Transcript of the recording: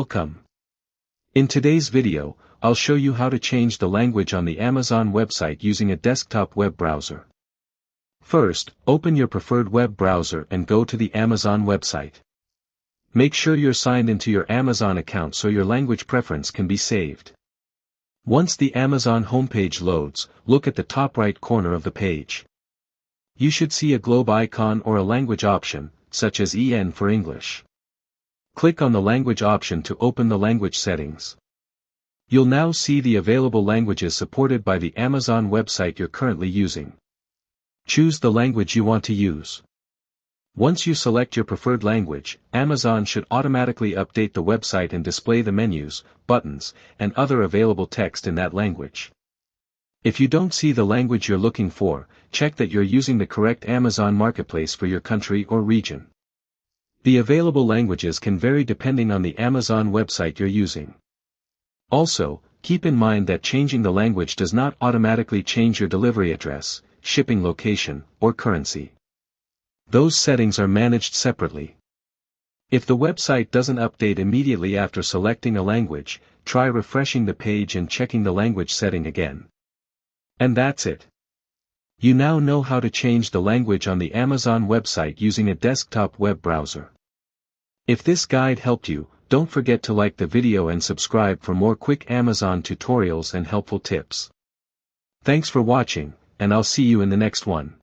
Welcome. In today's video, I'll show you how to change the language on the Amazon website using a desktop web browser. First, open your preferred web browser and go to the Amazon website. Make sure you're signed into your Amazon account so your language preference can be saved. Once the Amazon homepage loads, look at the top right corner of the page. You should see a globe icon or a language option, such as EN for English. Click on the language option to open the language settings. You'll now see the available languages supported by the Amazon website you're currently using. Choose the language you want to use. Once you select your preferred language, Amazon should automatically update the website and display the menus, buttons, and other available text in that language. If you don't see the language you're looking for, check that you're using the correct Amazon Marketplace for your country or region. The available languages can vary depending on the Amazon website you're using. Also, keep in mind that changing the language does not automatically change your delivery address, shipping location, or currency. Those settings are managed separately. If the website doesn't update immediately after selecting a language, try refreshing the page and checking the language setting again. And that's it. You now know how to change the language on the Amazon website using a desktop web browser. If this guide helped you, don't forget to like the video and subscribe for more quick Amazon tutorials and helpful tips. Thanks for watching, and I'll see you in the next one.